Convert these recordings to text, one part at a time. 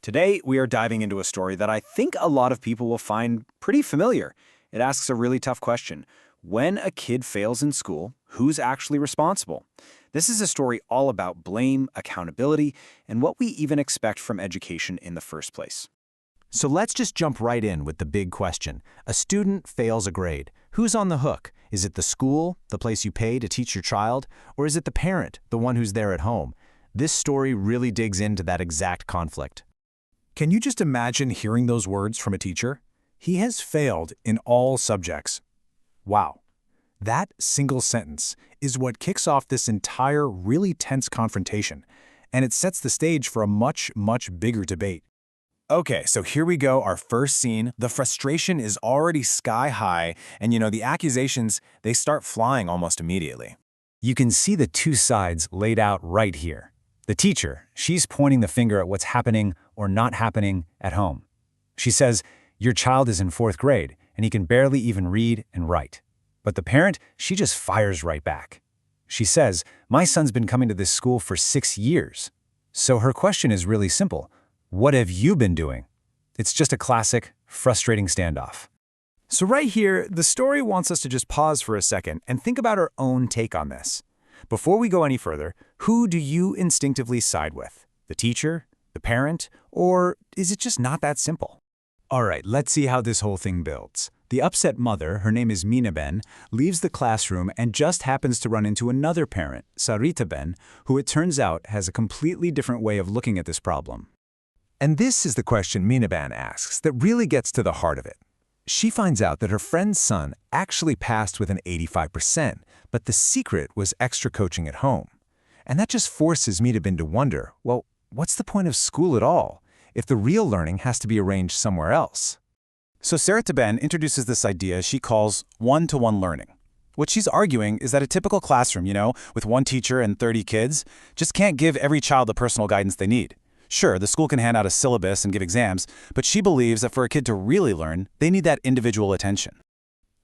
Today, we are diving into a story that I think a lot of people will find pretty familiar. It asks a really tough question. When a kid fails in school, who's actually responsible? This is a story all about blame, accountability, and what we even expect from education in the first place. So let's just jump right in with the big question. A student fails a grade. Who's on the hook? Is it the school, the place you pay to teach your child, or is it the parent, the one who's there at home? This story really digs into that exact conflict. Can you just imagine hearing those words from a teacher? He has failed in all subjects. Wow. That single sentence is what kicks off this entire really tense confrontation, and it sets the stage for a much bigger debate. Okay, so here we go, our first scene. The frustration is already sky high, and the accusations, they start flying almost immediately. You can see the two sides laid out right here. The teacher, she's pointing the finger at what's happening or not happening at home. She says, your child is in 4th grade, and he can barely even read and write. But the parent, she just fires right back. She says, my son's been coming to this school for 6 years. So her question is really simple. What have you been doing? It's just a classic, frustrating standoff. So right here, the story wants us to just pause for a second and think about our own take on this. Before we go any further, who do you instinctively side with? The teacher? The parent? Or is it just not that simple? All right, let's see how this whole thing builds. The upset mother, her name is Minaben, leaves the classroom and just happens to run into another parent, Saritaben, who it turns out has a completely different way of looking at this problem. And this is the question Minaben asks that really gets to the heart of it. She finds out that her friend's son actually passed with an 85%, but the secret was extra coaching at home. And that just forces Minaben to wonder, well, what's the point of school at all, if the real learning has to be arranged somewhere else? So Saritaben introduces this idea she calls one-to-one learning. What she's arguing is that a typical classroom, with one teacher and 30 kids, just can't give every child the personal guidance they need. Sure, the school can hand out a syllabus and give exams, but she believes that for a kid to really learn, they need that individual attention.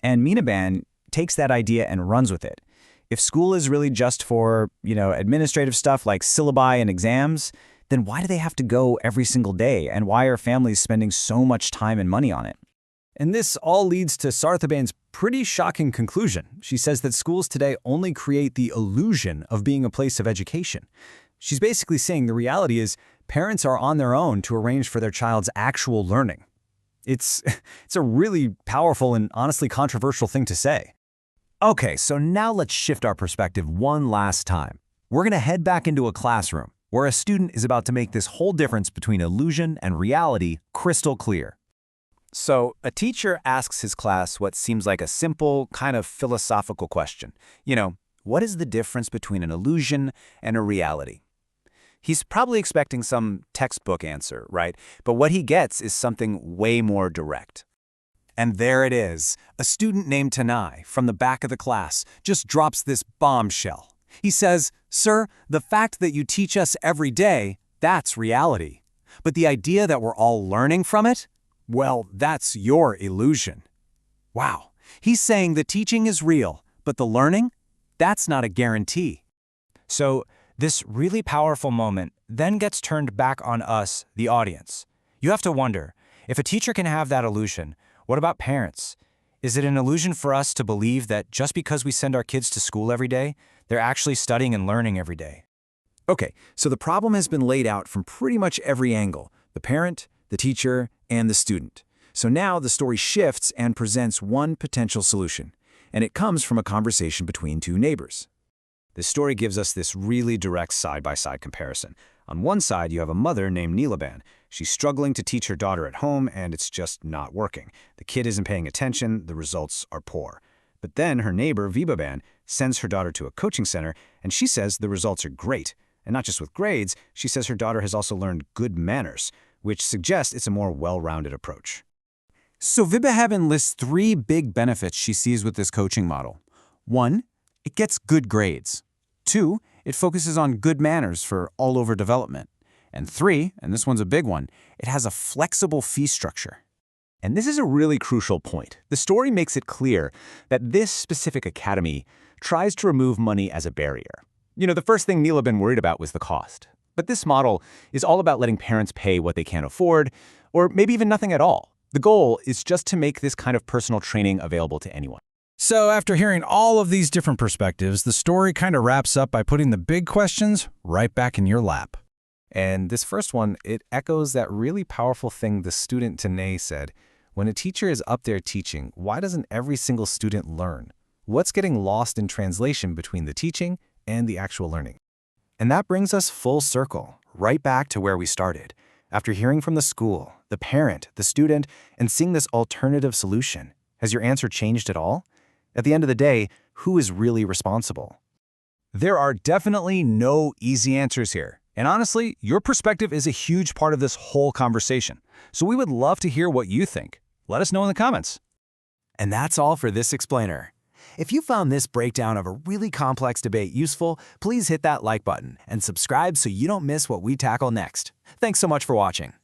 And Minaben takes that idea and runs with it. If school is really just for, administrative stuff like syllabi and exams, then why do they have to go every single day, and why are families spending so much time and money on it? And this all leads to Saritaben's pretty shocking conclusion. She says that schools today only create the illusion of being a place of education. She's basically saying the reality is parents are on their own to arrange for their child's actual learning. It's a really powerful and honestly controversial thing to say. Okay, so now let's shift our perspective one last time. We're going to head back into a classroom where a student is about to make this whole difference between illusion and reality crystal clear. So a teacher asks his class what seems like a simple, kind of philosophical question. What is the difference between an illusion and a reality? He's probably expecting some textbook answer, right? But what he gets is something way more direct. And there it is. A student named Tanai from the back of the class just drops this bombshell. He says, "Sir, the fact that you teach us every day, that's reality. But the idea that we're all learning from it? Well, that's your illusion." Wow. He's saying the teaching is real, but the learning? That's not a guarantee. So this really powerful moment then gets turned back on us, the audience. You have to wonder, if a teacher can have that illusion, what about parents? Is it an illusion for us to believe that just because we send our kids to school every day, they're actually studying and learning every day? Okay, so the problem has been laid out from pretty much every angle: the parent, the teacher, and the student. So now the story shifts and presents one potential solution, and it comes from a conversation between two neighbors. This story gives us this really direct side-by-side comparison. On one side, you have a mother named Nilaban. She's struggling to teach her daughter at home, and it's just not working. The kid isn't paying attention, the results are poor. But then her neighbor, Vibaban, sends her daughter to a coaching center, and she says the results are great. And not just with grades, she says her daughter has also learned good manners, which suggests it's a more well-rounded approach. So Vibaban lists 3 big benefits she sees with this coaching model. 1, it gets good grades. 2, it focuses on good manners for all-over development. And 3, and this one's a big one, it has a flexible fee structure. And this is a really crucial point. The story makes it clear that this specific academy tries to remove money as a barrier. The first thing Neela been worried about was the cost. But this model is all about letting parents pay what they can't afford, or maybe even nothing at all. The goal is just to make this kind of personal training available to anyone. So after hearing all of these different perspectives, the story kind of wraps up by putting the big questions right back in your lap. And this first one, it echoes that really powerful thing the student Tanae said. When a teacher is up there teaching, why doesn't every single student learn? What's getting lost in translation between the teaching and the actual learning? And that brings us full circle, right back to where we started. After hearing from the school, the parent, the student, and seeing this alternative solution, has your answer changed at all? At the end of the day, who is really responsible? There are definitely no easy answers here. And honestly, your perspective is a huge part of this whole conversation. So we would love to hear what you think. Let us know in the comments. And that's all for this explainer. If you found this breakdown of a really complex debate useful, please hit that like button and subscribe so you don't miss what we tackle next. Thanks so much for watching.